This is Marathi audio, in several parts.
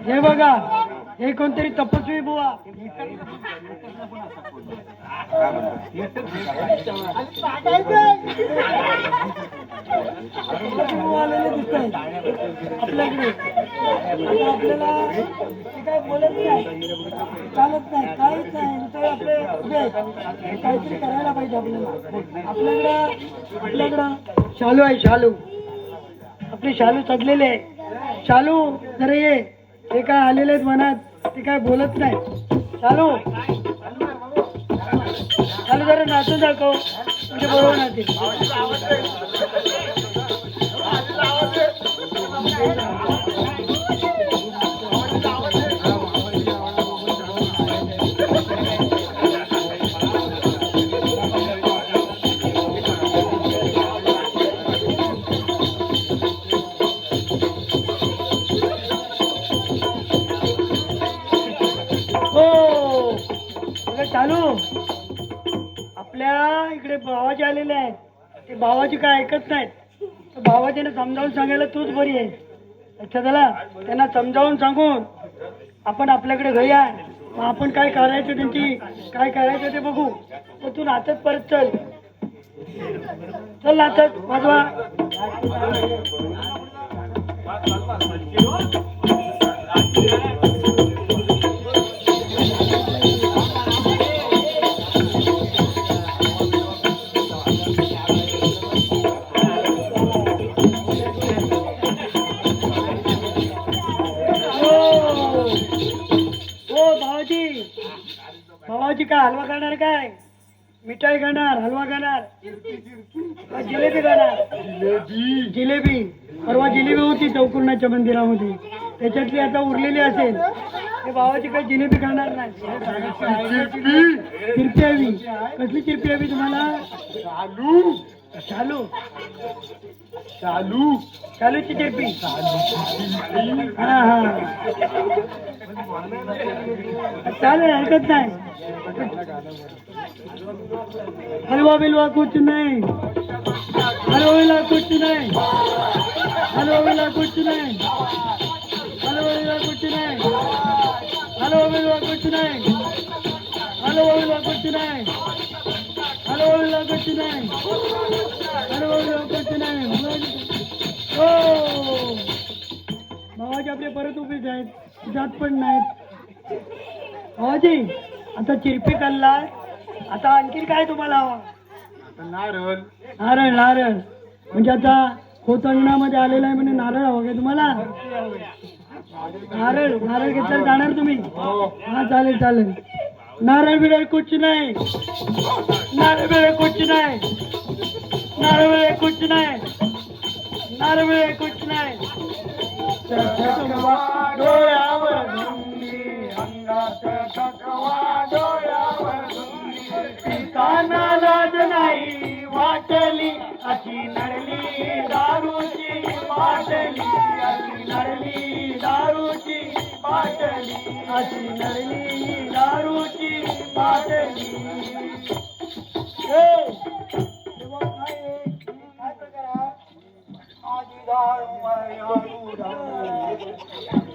हे बघा, हे कोणतरी तपस्वी बुवा आलेले दिसत आहेत आपल्याकडे. आपल्याला काय बोलत नाही, चालत नाही, काहीच नाही. तर आपले काहीतरी करायला पाहिजे आपल्याला. आपल्याकडं शालू आहे, शालू. आपले शालू सजलेले आहे. शालू जरा ये. ते काय आलेले आहेत मनात, ते काय बोलत नाही. शालू शालू जरा नाचून दाखव, म्हणजे बरोबर नाचेल. चालू आपल्या इकडे भावाजी आलेले आहेत. ते भावाजी काय ऐकत नाहीत. तर भावाजीने समजावून सांगायला तूच बरी आहे. अच्छा झाला, त्यांना समजावून सांगून आपण आपल्याकडे घ्या. मग आपण काय करायचं, त्यांची काय करायचं ते बघू. तर तू नाचत परत चल. चल नाचत वाजवा. भावाजी काय हलवा खाणार, काय मिठाई खाणार, हलवा खाणार, जिलेबी खाणार? जिलेबी. परवा जिलेबी होती चौकुर्णाच्या मंदिरामध्ये, त्याच्यातली आता उरलेली असेल. ते भावाजी काय जिलेबी खाणार नाही. चिरपी हवी. कसली चिरपी हवी तुम्हाला? शालू शालू शालू शालूची चिरपी. हा हा चालेल, हरकत नाही. हलवा बिलवा कुछ नाही, हलवा कुछ नाही, हलवा कुछ नाही, हलवा कुछ नाही, हलवा बिलवा कुछ नाही, हलवा बिलवा कुछ नाही, हलवा बिलवा कुछ नाही, हलवा बिलवा कुछ नाही. हो भावाजी आपले परत उभेच आहेत, जात पण नाहीत. भावाजी आता चिरपी खाल्ला, आता आणखी काय तुम्हाला हवं? नारळ. नारळ नारळ म्हणजे आता खोतंगणामध्ये आलेला आहे म्हणजे नारळ हवं का तुम्हाला? नारळ नारळ घेतल्यावर जाणार तुम्ही? हा चालेल चालेल. नारळ बिरळ कुछ नाही, नारळ बिरळ कुछ नाही, नारळ बिरळ कुछ नाही, नारळ बिरळ कुछ नाही. डोळ्यावर धुंदी, अंगात थकवा डोळ्यावर धुंदी, पिताना लाज नाही वाटली अशी नडली दारूची बाटली, अशी नडली दारूची बाटली, अशी नडली दारूची बाटली.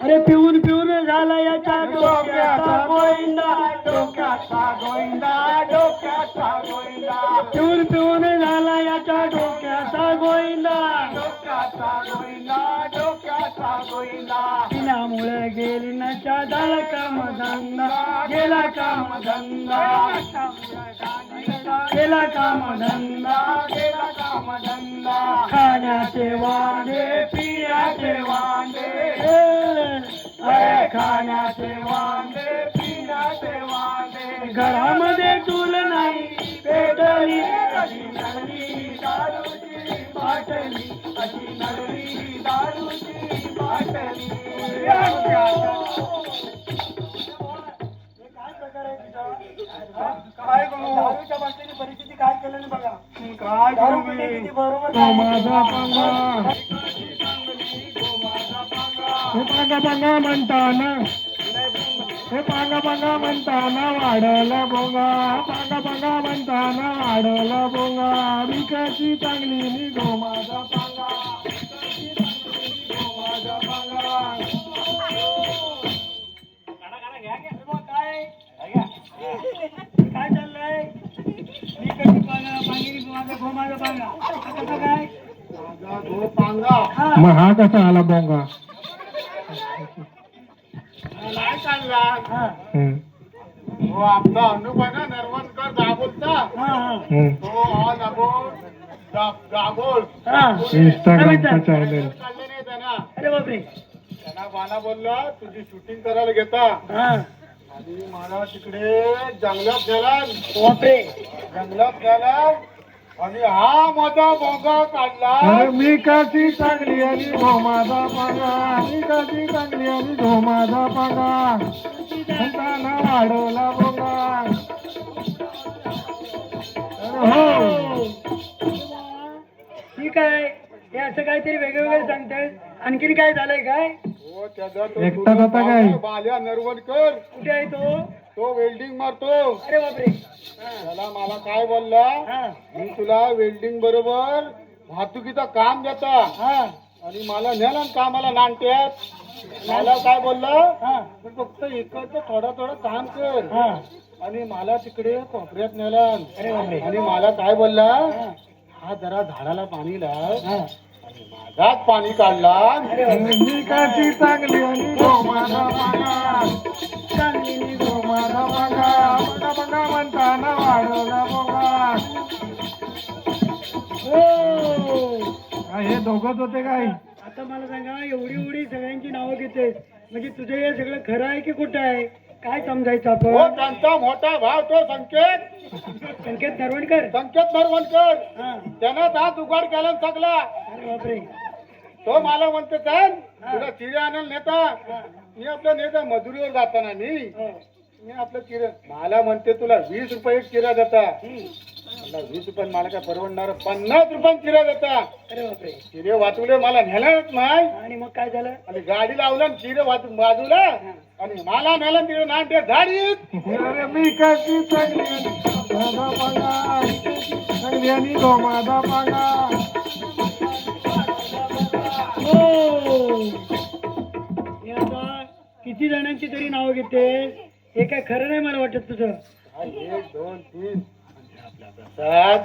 अरे पिऊन पिऊन झाला याच्या डोक्याचा गोविंदा, डोक्याचा गोविंदा, डोक्याचा गोविंदा. पिऊन पिऊन झाला याच्या डोक्याचा गोविंदा, डोक्याचा गोविंदा, डोक्याचा गोविंदा. पिण्यामुळे गेली नशा, झाला कामधंदा, गेला कामधंदा, गेला कामधंदा, गेला कामधंदा. खाण्याचे वांदे, पिण्याचे वांदे, अरे खाण्याचे वांदे, पिण्याचे वांदे. घरामध्ये चूल नाही पेटली, अशी नडली दारूची बाटली, अशी नडली दारूची बाटली. काय दारूच्या बाटलीची परिस्थिती काय केलं बघा. काय दारू पिण्याची बरोबर माझा पंगा, हे पांगा पांगा म्हणताना, हे पांगा पांगा म्हणताना वाढलं भोंगा, पांगा पांगा म्हणताना वाढलं भोंगा. विकाची चांगली निघो माझा पांगा, माझा पांगा. हा. मग हा कसा आला बोंगा? नाही चालला. हा हम्म, हो आमचा अनुभव ना नरवणकर दाभोलचा. हा हा हम्म. तो ऑल अबाउट दाभोळ. हा इंस्टाग्रामचा चॅनल. काढले नाही त्यांना. अरे बापरे त्यांना बाना बोलला तुझी शूटिंग करायला घेता. हा आणि मला तिकडे जंगलात गेला. बापरे जंगलात गेला आणि हा माझा बोंगा काढला. अरे मी कशी चांगली आणि धो माझा पांगा, मी कशी चांगली आणि धो माझा पांगा, म्हणताना वाढवला बोंगा. अरे हो, ठीक आहे हे असं काहीतरी वेगळं वेगळं सांगताय. आणखीन काय झालंय काय? हो त्याचा तो एकटाच होता काय? बाल्या नरवणकर. कुठे आहे तो? तो वेल्डिंग मारतो. अरे बापरे हा त्याला मला काय बोलला, हा मी तुला वेल्डिंग बरोबर वाहतुकीचं काम देता हा आणि मला नेला कामाला नांट्यात. मला काय बोलला, हा तू फक्त इकडचं थोडं थोडं काम कर. हा आणि मला तिकडे कोपऱ्यात नेला अरे बापरे आणि मला काय बोलला, हा हा जरा झाडाला पाणी लाव. हा आणि माझाच पाणी काढला. अरे बापरे मी कशी चांगली आणि धो माझा पांगा, चांगली नाही धो माझा पांगा, पांगा पांगा म्हणताना वाढवला बोंगा. हो हे दोघच होते काय? आता मला सांगा एवढी एवढी सगळ्यांची नावं घेते म्हणजे तुझं हे सगळं खरं आहे की खोटं आहे? काय समजायचं हो आपण? त्यांचा मोठा भाव तो संकेत संकेत नरवणकर नरवणकर. हा त्यानं हा जुगाड केला सगळा. अरे बापरे तो मला म्हणतो चल तुला चिरे आणायला नेता. हा मी आपलं नेता मजुरीवर जाताना हो मी आपलं चिरे मला म्हणते तुला 20 रुपये एक चिरा देता. हम्म. मला 20 रुपये मला काय परवडणार, 50 रुपये चिरा देता. अरे बापरे चिरे वाचवले मला नेलाच नाही. आणि मग काय झालं? आणि गाडी लावला आणि चिरे बाजूला आणि मला नेला तिकडे नाट्य गाडीत. अरे मी कशी चांगली आणि माझा पांगा, चांगली आणि धो माझा पांगा. हो हे आता किती जणांची तरी नावं घेते. हे काय खरं नाही मला वाटत तुझं. 1 2 3 आपल्या प्रसाद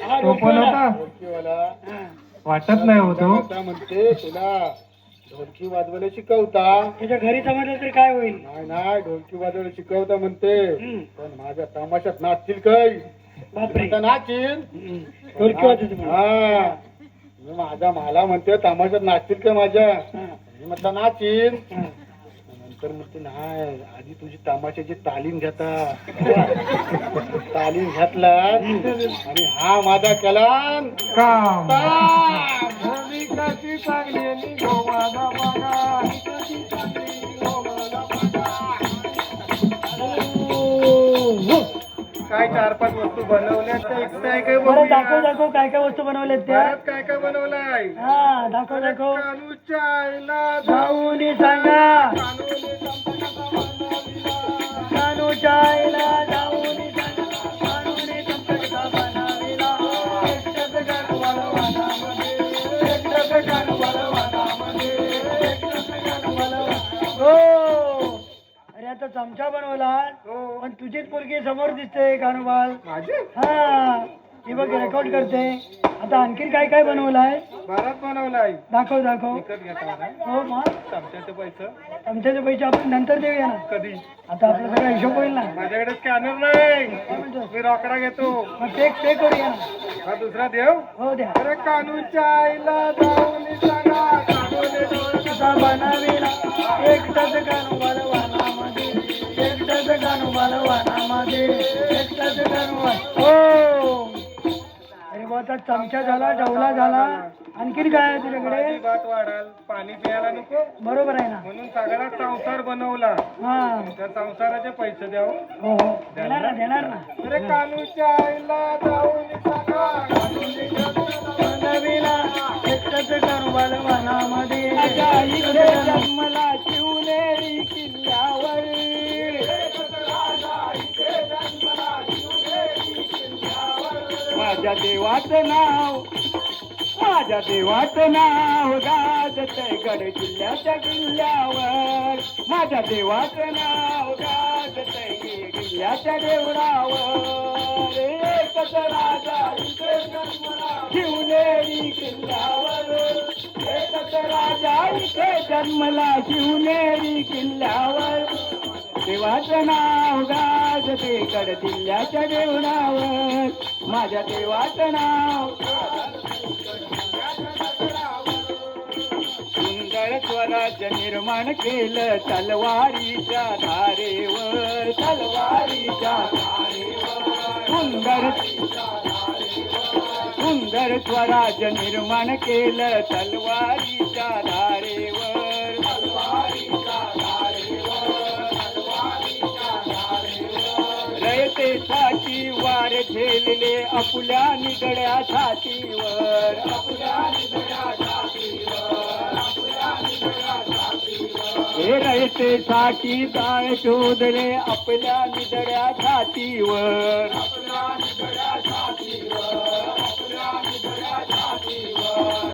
हा तो पण होता? ढोलकीवाला. हा. वाटत नाही होतो. आता म्हणते तुला ढोलकी वाजवायला शिकवता. तुझ्या घरी समजलं तर काय होईल? नाही नाही ढोलकी वाजवायला शिकवता म्हणते. हम्म. पण माझ्या तमाशात नाचतील काय? बापरे आता नाचील. हम्म. ढोलकी वाजवतो म्हणून. हा मी मला म्हणते तमाशात नाचतील काय माझ्या? हा. मी म्हटलं नाचील. हा. नंतर म्हणते नाही आधी तुझी तमाशाची तालीम घेता. तालीम घेतला आणि हा माझा कलाम काम ताम. मी कशी चांगली आणि धो माझा पांगा. हो. काय 4-5 वस्तू बनवल्या त्या काय काय बरं दाखव दाखव काय काय वस्तू बनवल्यात त्या. काय काय बनवलाय? हा दाखव दाखव कानूच्या आईला जाऊन सांगा कानूच्या आईला जाऊन सांगा कानूने संपदा बनाविला एकटंच गाणं वनवानामध्ये, एकटंच गाणं वनवानामध्ये, एकटंच गाणं वनवानामध्ये. हो अरे आता चमचा बनवला हो. पण तुझीच मुलगी समोर दिसते कानुबाल. माझी हा ही बघ रेकॉर्ड करते. आता आणखीन काय काय बनवलाय बराच बनवलाय. दाखव दाखव. विकत घेता ना हो मग चमच्याचे पैसे आमच्याचे पैसे आपण नंतर देऊया ना. कधी? आता आपला सगळा हिशोब होईल ना. माझ्याकडे स्कॅनर नाही. काय म्हणतो? मी रोकडा घेतो. मग पे करूया ना. हा दुसरा देव. हो द्या. अरे कानूच्या आईला जाऊन सांगा कानूने तुझा बनावेला एकटाच कानुबाल वानामध्ये, एकटाच कानुबाल वानामध्ये, एकटाच कानुबाल. हो अरे बा आता चमचा झाला डवला झाला. आणखीन काय आहे तुझ्याकडे? भात वाढाल पाणी प्यायला नको बरोबर आहे ना. म्हणून सगळा संसार बनवला. हा त्या संसाराचे पैसे द्याव. हो हो देणार ना देणार ना. अरे कानूच्या आईला जाऊन सांगा कानूने बनविला एकटाच कानुबाल वानामध्ये, इकडे जन्मला शिवनेरी किल्ल्यावर. माझ्या देवाचं नाव, माझ्या देवाचं नाव गाजतंय गड किल्ल्याच्या किल्ल्यावर. माझ्या देवाचं नाव गाजतंय किल्ल्याच्या देवळावर. एकच राजा इथे जन्मला शिवनेरी किल्ल्यावर एकच राजा इथे जन्मला शिवनेरी किल्ल्यावर देवाचं नाव गाजते कड दिल्ल्याच्या देवणावर माझ्या देवाचं नाव सुंदर स्वराज्य निर्माण केलं तलवारीच्या धारेवर तलवारीच्या धारेवर सुंदर स्वराज्य निर्माण केलं तलवारीच्या धारेवर तलवारीच्या धारेवर रयतेसाठी वार झेलले आपुल्या निगड्या छातीवर आपुल्या निगड्या छातीवर आपुल्या निगड्या छातीवर हे रयतेसाठी जाळ शोधले आपल्या निगड्या छातीवर आपल्या निगड्या छातीवर आपल्या निगड्या छातीवर